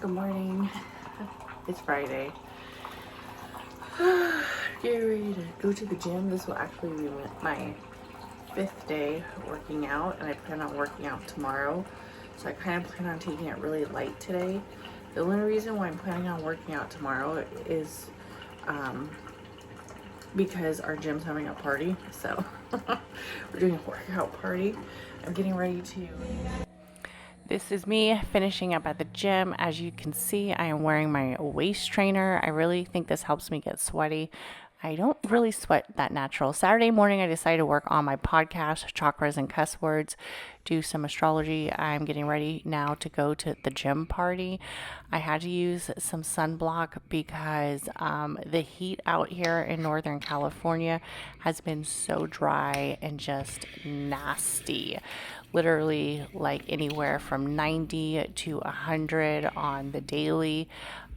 Good morning. It's Friday. Get ready to go to the gym. This will actually be my 5th day working out, and I plan on working out tomorrow. So I kind of plan on taking it really light today. The only reason why I'm planning on working out tomorrow is because our gym's having a party. So we're doing a workout party. I'm getting ready to... This is me finishing up at the gym. As you can see, I am wearing my waist trainer. I really think this helps me get sweaty. I don't really sweat that natural. Saturday morning, I decided to work on my podcast, Chakras and Cuss Words, do some astrology. I'm getting ready now to go to the gym party. I had to use some sunblock because the heat out here in Northern California has been so dry and just nasty. Literally like anywhere from 90 to 100 on the daily.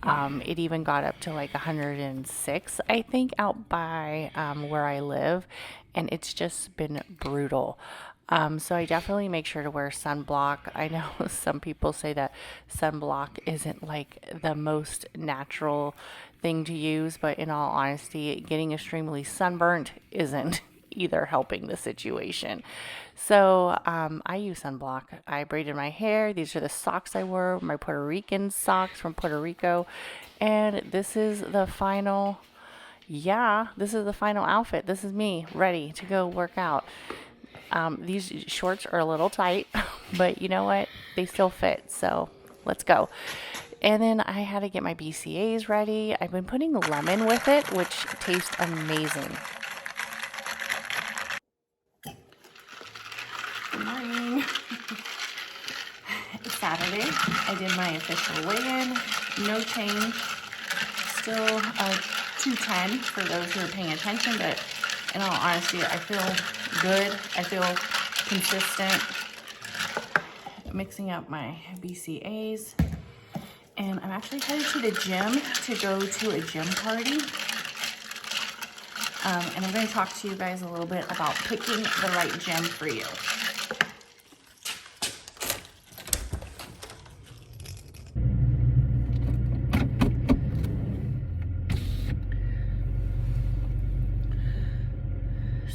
It even got up to like 106, I think, out by where I live, and it's just been brutal. So I definitely make sure to wear sunblock. I know some people say that sunblock isn't like the most natural thing to use, but in all honesty, getting extremely sunburnt isn't either helping the situation. So I use sunblock. I braided my hair. These are the socks I wore, my Puerto Rican socks from Puerto Rico. And this is the final, this is the final outfit. This is me ready to go work out. These shorts are a little tight, but you know what? They still fit. So let's go. And then I had to get my BCAAs ready. I've been putting lemon with it, which tastes amazing. Good morning. It's Saturday. I did my official weigh-in. No change. Still 210 for those who are paying attention, but in all honesty, I feel good. I feel consistent. Mixing up my BCAAs. And I'm actually headed to the gym to go to a gym party. And I'm going to talk to you guys a little bit about picking the right gym for you.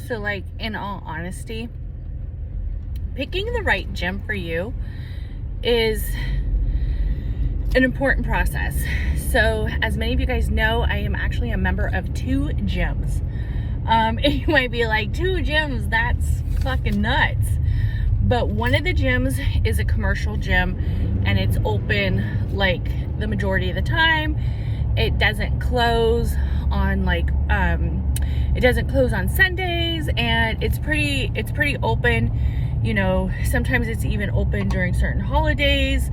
So like, in all honesty, picking the right gym for you is an important process. So as many of you guys know, I am actually a member of 2 gyms. And you might be like, 2 gyms, that's fucking nuts. But one of the gyms is a commercial gym, and it's open like the majority of the time. It doesn't close on like it doesn't close on Sundays, and it's pretty open. You know, sometimes it's even open during certain holidays.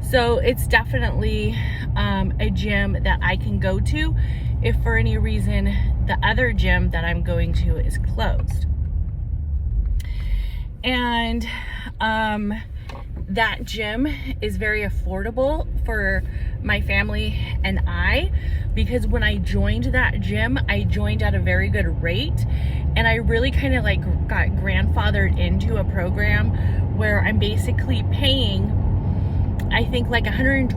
So it's definitely a gym that I can go to if for any reason the other gym that I'm going to is closed. And that gym is very affordable for my family and I, because when I joined that gym, I joined at a very good rate, and I really kind of like got grandfathered into a program where I'm basically paying, I think, like $120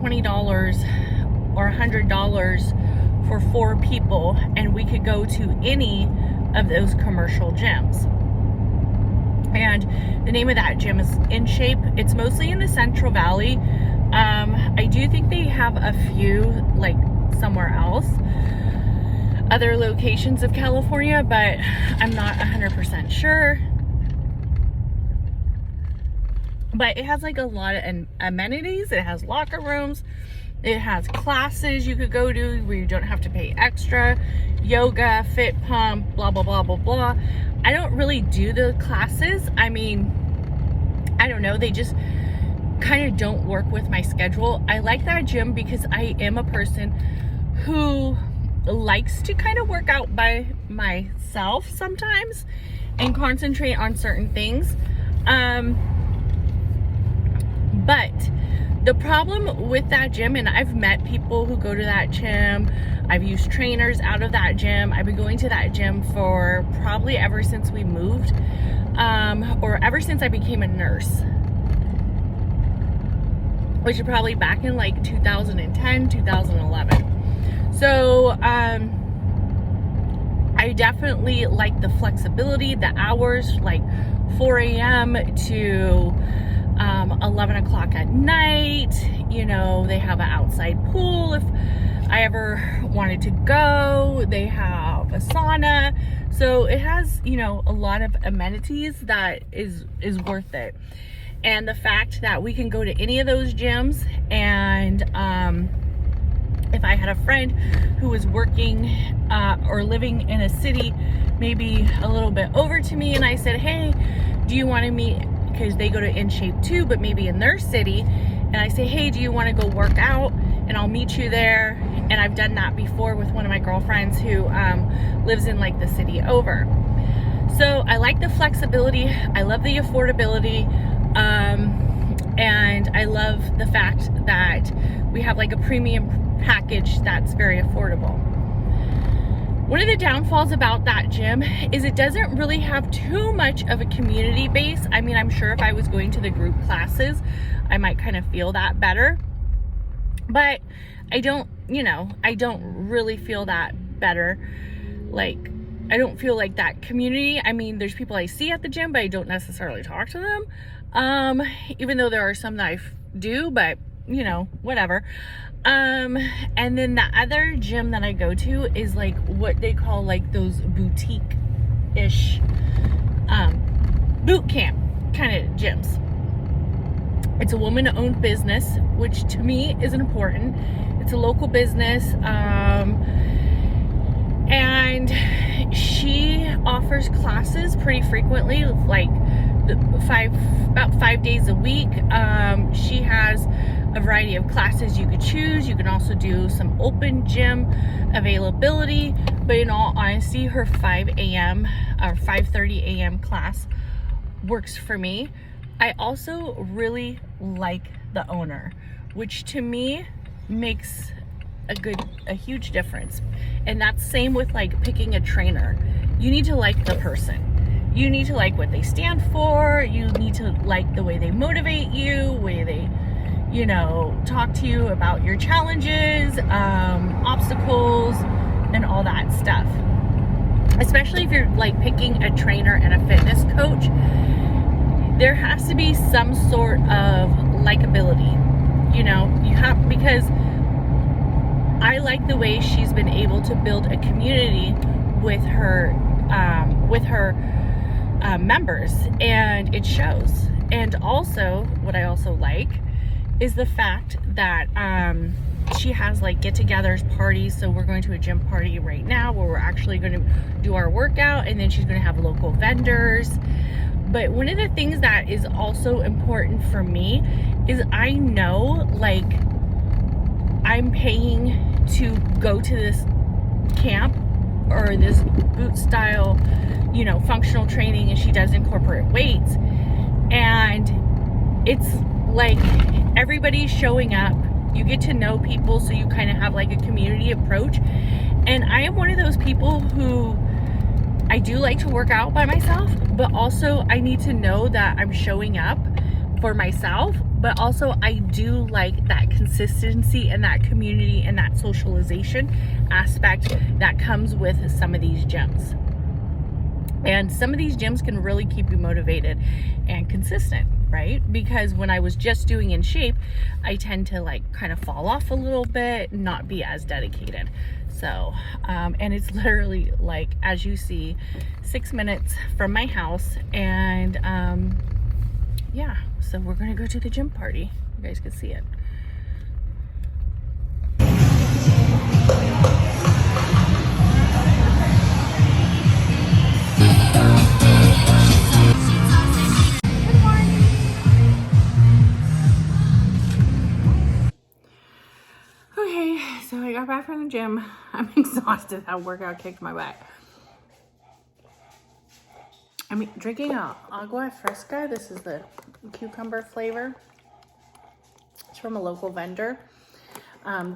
or $100 for 4 people, and we could go to any of those commercial gyms. And the name of that gym is In Shape. It's mostly in the Central Valley. I do think they have a few like somewhere else, other locations of California, but I'm not 100% sure. But it has like a lot of amenities. It has locker rooms. It has classes you could go to where you don't have to pay extra. Yoga, fit pump, blah, blah, blah, blah, blah. I don't really do the classes. I mean, I don't know. They just kind of don't work with my schedule. I like that gym because I am a person who likes to kind of work out by myself sometimes and concentrate on certain things. But the problem with that gym, and I've met people who go to that gym, I've used trainers out of that gym. I've been going to that gym for probably ever since we moved, or ever since I became a nurse. which is probably back in like 2010, 2011. So, I definitely like the flexibility, the hours, like 4 a.m. to 11 o'clock at night. You know, they have an outside pool if I ever wanted to go. They have a sauna. So it has, you know, a lot of amenities that is worth it. And the fact that we can go to any of those gyms, and if I had a friend who was working or living in a city maybe a little bit over to me, and I said, hey, do you want to meet, because they go to In Shape too, but maybe in their city, and I say, hey, do you want to go work out, and I'll meet you there. And I've done that before with one of my girlfriends who lives in like the city over. So I like the flexibility, I love the affordability, and I love the fact that we have like a premium package that's very affordable. One of the downfalls about that gym is it doesn't really have too much of a community base. I mean, I'm sure if I was going to the group classes, I might kind of feel that better, but I don't, you know, I don't really feel that better. Like, I don't feel like that community. I mean, there's people I see at the gym, but I don't necessarily talk to them. Even though there are some that I do, but you know, whatever. And then the other gym that I go to is like what they call like those boutique-ish, boot camp kind of gyms. It's a woman-owned business, which to me is important. It's a local business, and she offers classes pretty frequently, like about 5 days a week. She has a variety of classes you could choose. You can also do some open gym availability, but in all honesty, her 5 a.m. or 5:30 a.m. class works for me. I also really like the owner, which to me makes a huge difference. And that's same with like picking a trainer. You need to like the person. You need to like what they stand for. You need to like the way they motivate you, way they, you know, talk to you about your challenges, obstacles, and all that stuff. Especially if you're like picking a trainer and a fitness coach, there has to be some sort of likability, you know, you have, because I like the way she's been able to build a community with her members, and it shows. And also, what I also like is the fact that she has like get-togethers, parties. So we're going to a gym party right now where we're actually going to do our workout, and then she's going to have local vendors. But one of the things that is also important for me is I know, like, I'm paying to go to this camp or this boot style, you know, functional training, and she does incorporate weights. And it's like everybody's showing up. You get to know people, so you kind of have like a community approach. And I am one of those people who, I do like to work out by myself, but also I need to know that I'm showing up for myself, but also I do like that consistency and that community and that socialization aspect that comes with some of these gyms. And some of these gyms can really keep you motivated and consistent, right? Because when I was just doing In Shape, I tend to like kind of fall off a little bit, not be as dedicated. So, and it's literally like, as you see, 6 minutes from my house. And yeah, so we're gonna go to the gym party. You guys can see it. Okay, so I got back from the gym. I'm exhausted. That workout kicked my butt. I'm drinking a agua fresca. This is the cucumber flavor. It's from a local vendor.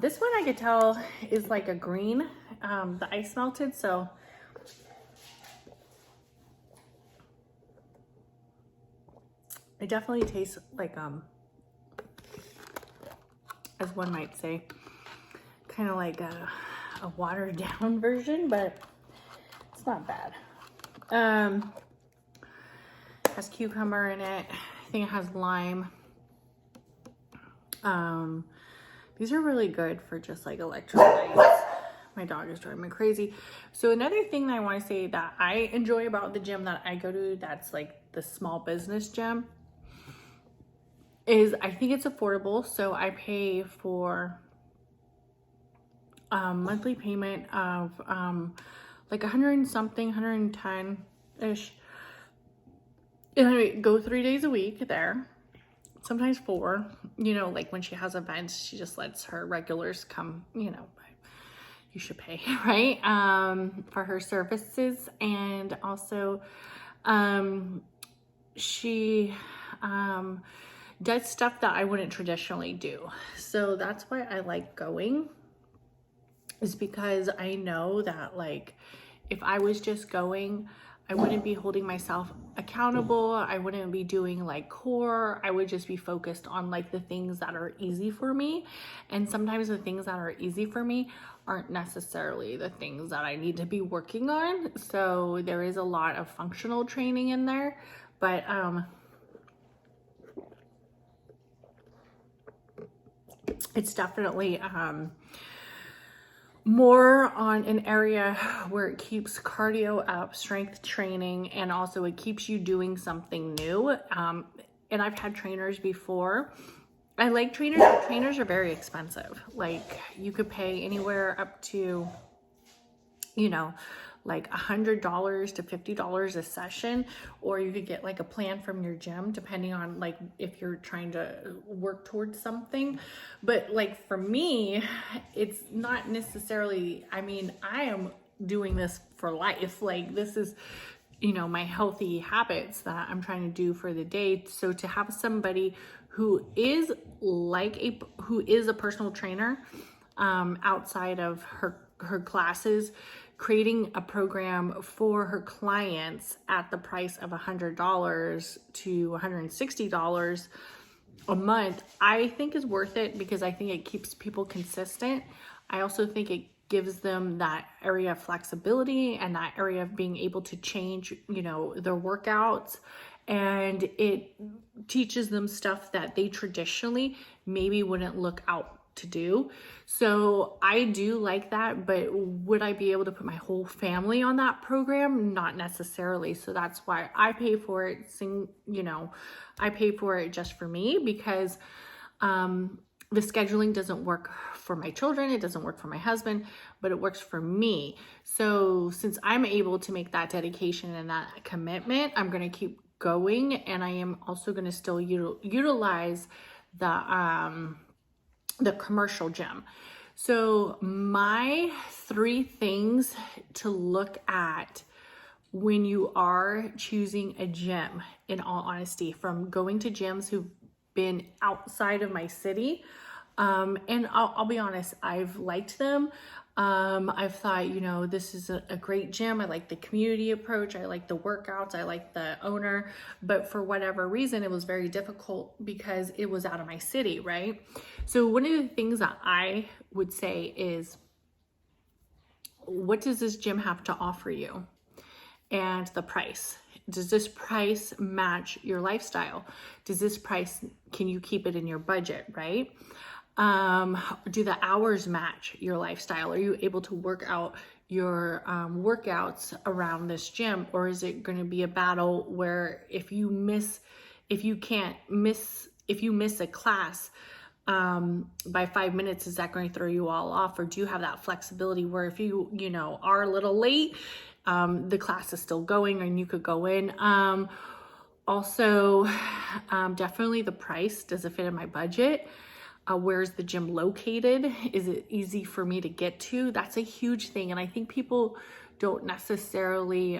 This one I could tell is like a green. The ice melted, so it definitely tastes like as one might say, kind of like a watered down version, but it's not bad. Has cucumber in it. I think it has lime. These are really good for just like electrolytes. My dog is driving me crazy. So another thing that I want to say that I enjoy about the gym that I go to, that's like the small business gym, is I think it's affordable. So I pay for monthly payment of like 100 and something, 110-ish. And I go 3 days a week there, sometimes 4. You know, like when she has events, she just lets her regulars come, you know, you should pay, right? For her services. And also, she does stuff that I wouldn't traditionally do. So that's why I like going, is because I know that like if I was just going, I wouldn't be holding myself accountable. I wouldn't be doing like core. I would just be focused on like the things that are easy for me. And sometimes the things that are easy for me aren't necessarily the things that I need to be working on. So there is a lot of functional training in there, but it's definitely more on an area where it keeps cardio up, strength training, and also it keeps you doing something new. And I've had trainers before. I like trainers, but trainers are very expensive. Like you could pay anywhere up to, you know, like $100 to $50 a session, or you could get like a plan from your gym, depending on like if you're trying to work towards something. But like for me, it's not necessarily, I mean, I am doing this for life. Like this is, you know, my healthy habits that I'm trying to do for the day. So to have somebody who is a personal trainer, outside of her classes, creating a program for her clients at the price of $100 to $160 a month, I think is worth it, because I think it keeps people consistent. I also think it gives them that area of flexibility and that area of being able to change, you know, their workouts. And it teaches them stuff that they traditionally maybe wouldn't look out to do. So I do like that, but would I be able to put my whole family on that program? Not necessarily. So that's why I pay for it. You know, I pay for it just for me, because the scheduling doesn't work for my children. It doesn't work for my husband, but it works for me. So since I'm able to make that dedication and that commitment, I'm going to keep going. And I am also going to still utilize the commercial gym. So my 3 things to look at when you are choosing a gym, in all honesty, from going to gyms who've been outside of my city, and I'll be honest, I've liked them. I've thought, you know, this is a great gym. I like the community approach. I like the workouts. I like the owner, but for whatever reason, it was very difficult because it was out of my city, right? So one of the things that I would say is, what does this gym have to offer you? And the price. Does this price match your lifestyle? Does this price, can you keep it in your budget, right? Do the hours match your lifestyle? Are you able to work out your workouts around this gym? Or is it going to be a battle where if you miss a class by 5 minutes, is that going to throw you all off? Or do you have that flexibility where if you are a little late, the class is still going and you could go in? Also, definitely the price. Does it fit in my budget? Where's the gym located? Is it easy for me to get to? That's a huge thing. And I think people don't necessarily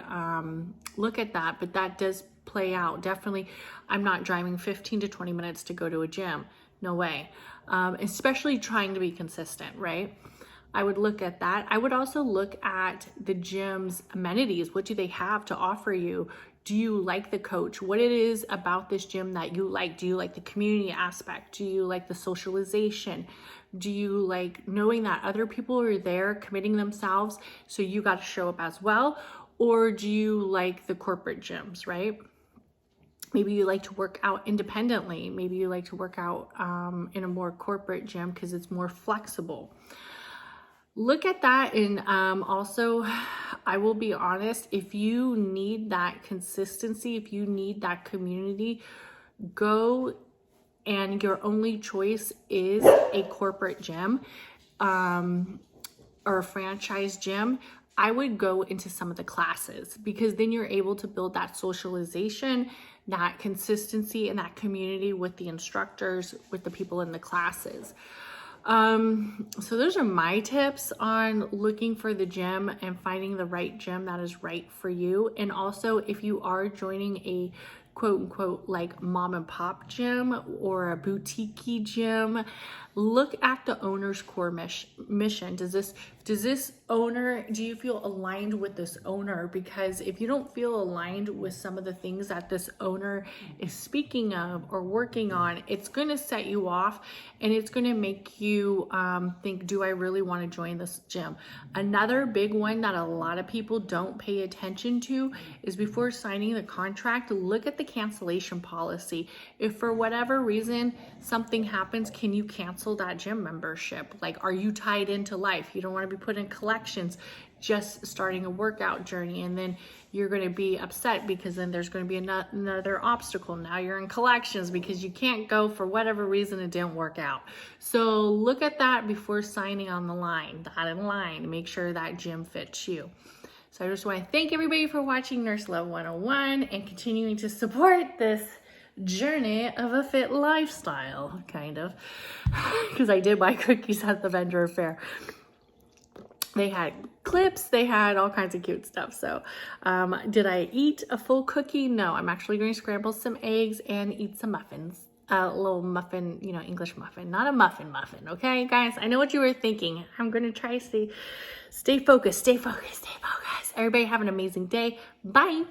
look at that, but that does play out. Definitely, I'm not driving 15 to 20 minutes to go to a gym. No way. Especially trying to be consistent, right? I would look at that. I would also look at the gym's amenities. What do they have to offer you? Do you like the coach? What it is about this gym that you like? Do you like the community aspect? Do you like the socialization? Do you like knowing that other people are there committing themselves, so you got to show up as well? Or do you like the corporate gyms, right? Maybe you like to work out independently. Maybe you like to work out in a more corporate gym because it's more flexible. Look at that. And also, I will be honest, if you need that consistency, if you need that community, go and your only choice is a corporate gym or a franchise gym, I would go into some of the classes, because then you're able to build that socialization, that consistency, and that community with the instructors, with the people in the classes. So those are my tips on looking for the gym and finding the right gym that is right for you. And also, if you are joining a quote unquote like mom and pop gym or a boutique gym, look at the owner's core mission. Does this owner, do you feel aligned with this owner? Because if you don't feel aligned with some of the things that this owner is speaking of or working on, it's going to set you off, and it's going to make you think, do I really want to join this gym? Another big one that a lot of people don't pay attention to is, before signing the contract, look at the cancellation policy. If for whatever reason something happens, can you cancel that gym membership? Like, are you tied into life? You don't want to be put in collections just starting a workout journey, and then you're going to be upset because then there's going to be another obstacle. Now you're in collections because you can't go for whatever reason it didn't work out. So look at that before signing on the line, dotted line. Make sure that gym fits you. So I just want to thank everybody for watching Nurse Love 101 and continuing to support this journey of a fit lifestyle, kind of, because I did buy cookies at the vendor fair. They had clips, they had all kinds of cute stuff. So did I eat a full cookie? No, I'm actually going to scramble some eggs and eat some muffins. A little muffin, you know, English muffin, not a muffin. Okay, guys, I know what you were thinking. I'm going to try to stay focused. Everybody have an amazing day. Bye.